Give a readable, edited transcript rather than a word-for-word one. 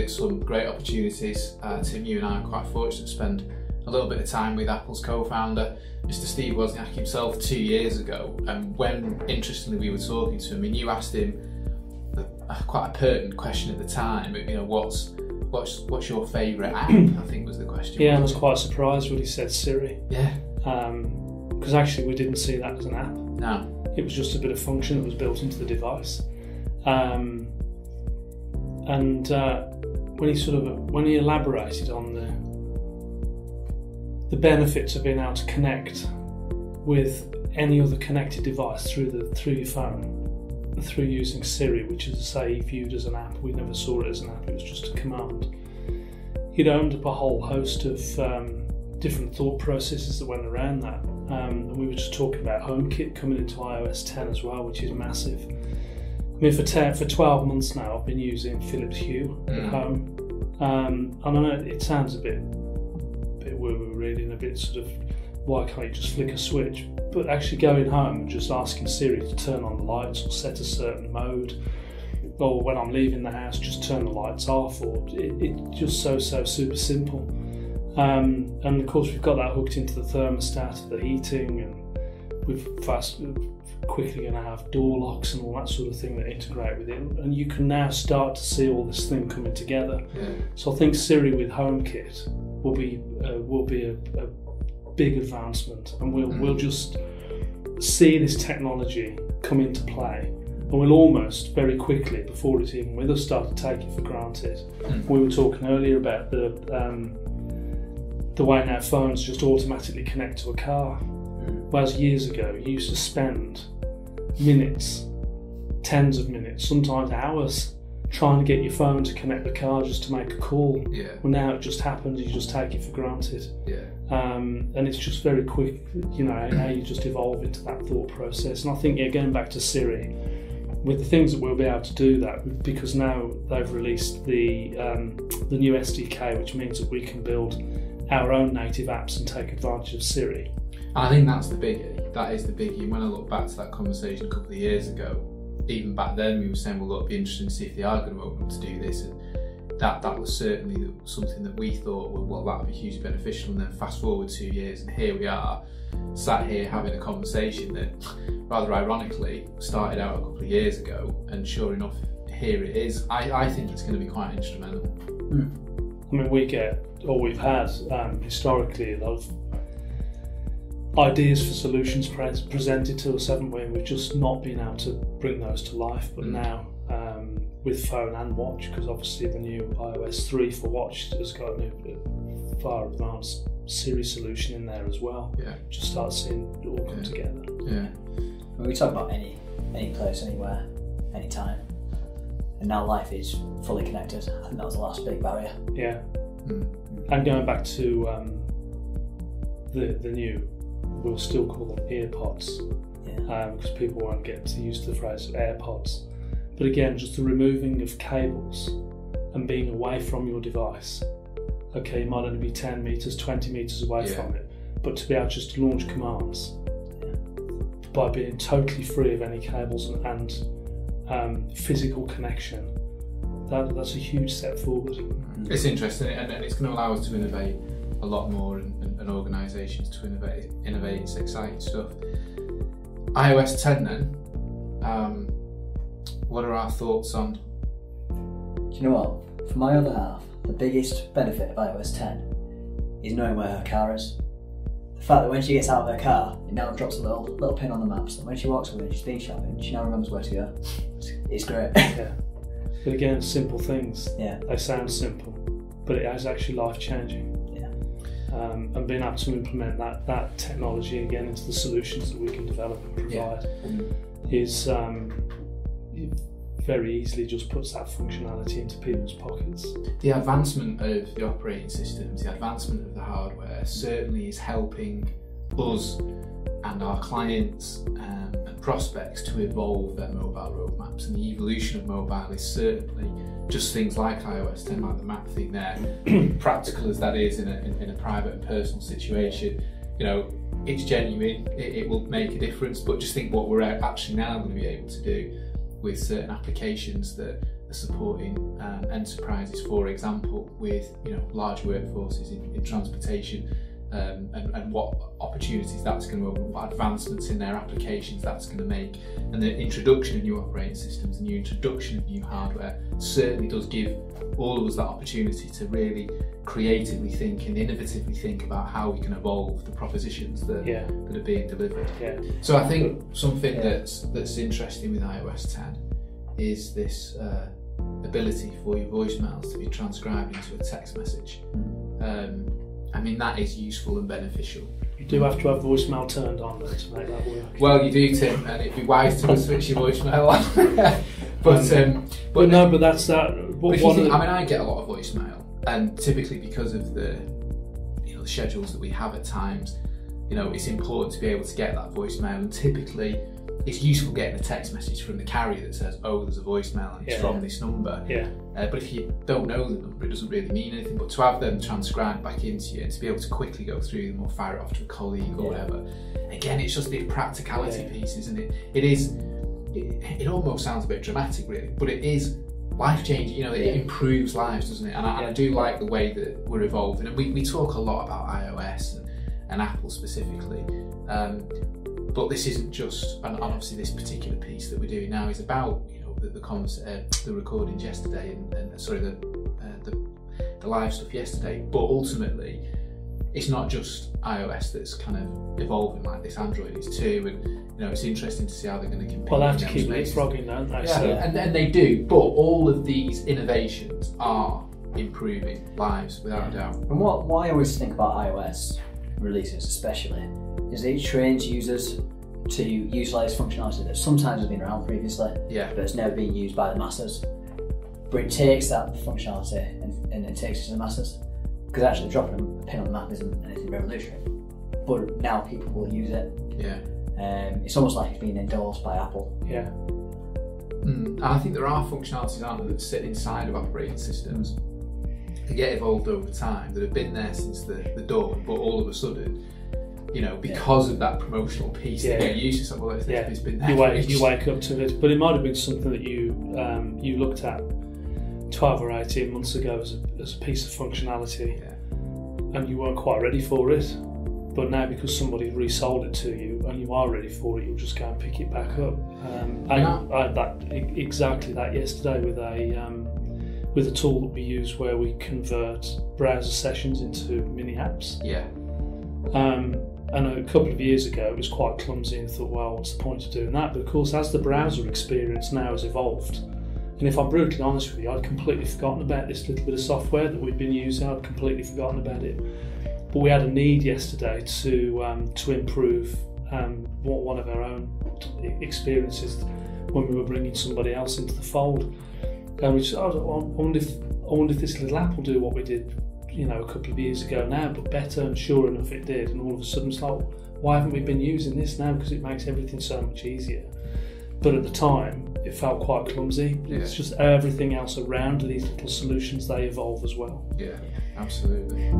it some great opportunities. Tim, you and I are quite fortunate to spend a little bit of time with Apple's co-founder, Mr. Steve Wozniak himself, 2 years ago. And when, interestingly, we were talking to him, and you asked him quite a pertinent question at the time, you know, what's your favourite app, I think was the question. Yeah, I was quite surprised when he said Siri. Yeah. Because actually we didn't see that as an app. No. It was just a bit of function that was built into the device. When he elaborated on the benefits of being able to connect with any other connected device through your phone, through using Siri, which, as I say, he viewed as an app. We never saw it as an app, it was just a command. He'd owned up a whole host of different thought processes that went around that. And we were just talking about HomeKit coming into iOS 10 as well, which is massive. I mean, for 12 months now, I've been using Philips Hue at home. And I know it sounds a bit woo-woo really, and a bit sort of, why can't you just flick a switch? But actually going home and just asking Siri to turn on the lights or set a certain mode, or when I'm leaving the house, just turn the lights off, or it's just so super simple. And of course we've got that hooked into the thermostat, the heating, and we're quickly going to have door locks and all that sort of thing that integrate with it, and you can now start to see all this thing coming together. Yeah. So I think Siri with HomeKit will be a big advancement, and we'll just see this technology come into play, and we'll almost very quickly, before it's even with us, start to take it for granted. We were talking earlier about the way now phones just automatically connect to a car, whereas years ago you used to spend minutes, tens of minutes, sometimes hours, trying to get your phone to connect the car just to make a call. Yeah. Well, now it just happens, you just take it for granted. Yeah. And it's just very quick, you know, how you just evolve into that thought process. And I think, yeah, going back to Siri, with the things that we'll be able to do that, because now they've released the new SDK, which means that we can build our own native apps and take advantage of Siri. I think that's the biggie. That is the biggie. When I look back to that conversation a couple of years ago, even back then we were saying, well, look, it'd be interesting to see if they are going to open up to do this. And that was certainly something that we thought, well, that would be hugely beneficial. And then fast forward 2 years, and here we are, sat here having a conversation that, rather ironically, started out a couple of years ago, and sure enough, here it is. I think it's going to be quite instrumental. I mean, we've had historically a lot of ideas for solutions presented to us, haven't we? And we've just not been able to bring those to life. But now, with phone and watch, because obviously the new iOS 3 for watch has got a far advanced Siri solution in there as well. Yeah. Just start seeing it all come together. Yeah. When we talk about any place, anywhere, anytime, and now life is fully connected. I think that was the last big barrier. Yeah. And going back to the new, we'll still call them earpods, because people won't get used to the phrase AirPods. But again, just the removing of cables and being away from your device. Okay, you might only be 10 metres, 20 metres away from it, but to be able just to launch commands by being totally free of any cables and physical connection, that's a huge step forward. It's interesting, and it's going to allow us to innovate a lot more, and organisations to innovate. It's exciting stuff. iOS 10 then, what are our thoughts on? Do you know what? For my other half, the biggest benefit of iOS 10 is knowing where her car is. The fact that when she gets out of her car, it now drops a little pin on the maps, and when she walks away and she's been shopping, she now remembers where to go. It's great. Yeah. But again, simple things. Yeah. They sound simple, but it is actually life-changing. And being able to implement that technology again into the solutions that we can develop and provide is very easily just puts that functionality into people's pockets. The advancement of the operating systems, the advancement of the hardware certainly is helping us and our clients and prospects to evolve their mobile roadmaps, and the evolution of mobile is certainly just things like iOS 10, like the map thing there, practical as that is in a private and personal situation. You know, it's genuine, it will make a difference, but just think what we're actually now going to be able to do with certain applications that supporting enterprises, for example, with large workforces in transportation, and what opportunities that's going to open, what advancements in their applications that's going to make, and the introduction of new operating systems and the introduction of new hardware certainly does give all of us that opportunity to really creatively think and innovatively think about how we can evolve the propositions that are being delivered. So I think something that's interesting with iOS 10 is this ability for your voicemails to be transcribed into a text message. I mean, that is useful and beneficial. You do have to have voicemail turned on though to make that work. Well, you do, Tim, and it'd be wise to switch your voicemail on. but that's that. I get a lot of voicemail, and typically because of the the schedules that we have at times, it's important to be able to get that voicemail, and typically it's useful getting a text message from the carrier that says, oh, there's a voicemail and it's from this number. But if you don't know the number, it doesn't really mean anything. But to have them transcribed back into you and to be able to quickly go through them or fire it off to a colleague or whatever, again, it's just the practicality piece, isn't it? It almost sounds a bit dramatic, really, but it is life-changing. It improves lives, doesn't it? And I do like the way that we're evolving. And we talk a lot about iOS and Apple specifically. But this isn't just, and obviously this particular piece that we're doing now is about the recordings yesterday and the live stuff yesterday. But ultimately, it's not just iOS that's kind of evolving like this. Android is too, and it's interesting to see how they're going to compete. Well, they have to keep leapfrogging, don't they? And they do. But all of these innovations are improving lives without a doubt. And what I always think about iOS releases, especially, is that it trains users to utilise functionality that sometimes has been around previously, but it's never been used by the masses. But it takes that functionality and takes it to the masses. Because actually dropping a pin on the map isn't anything revolutionary. But now people will use it. It's almost like it's being endorsed by Apple. And I think there are functionalities, aren't there, that sit inside of operating systems that get evolved over time, that have been there since the dawn, but all of a sudden, because of that promotional piece that you're used to, something like this, it's been there. You wake up to it, but it might have been something that you looked at 12 or 18 months ago as a piece of functionality, and you weren't quite ready for it. But now, because somebody resold it to you and you are ready for it, you'll just go and pick it back up. I had exactly that yesterday with a tool that we use where we convert browser sessions into mini apps. And a couple of years ago it was quite clumsy and thought, well, what's the point of doing that? But of course, as the browser experience now has evolved, and if I'm brutally honest with you, I'd completely forgotten about this little bit of software that we'd been using. I'd completely forgotten about it. But we had a need yesterday to improve one of our own experiences when we were bringing somebody else into the fold. And we just, I wonder if this little app will do what we did, a couple of years ago now, but better. And sure enough, it did. And all of a sudden, it's like, why haven't we been using this now? Because it makes everything so much easier. But at the time, it felt quite clumsy. It's just everything else around these little solutions, they evolve as well. Yeah, absolutely.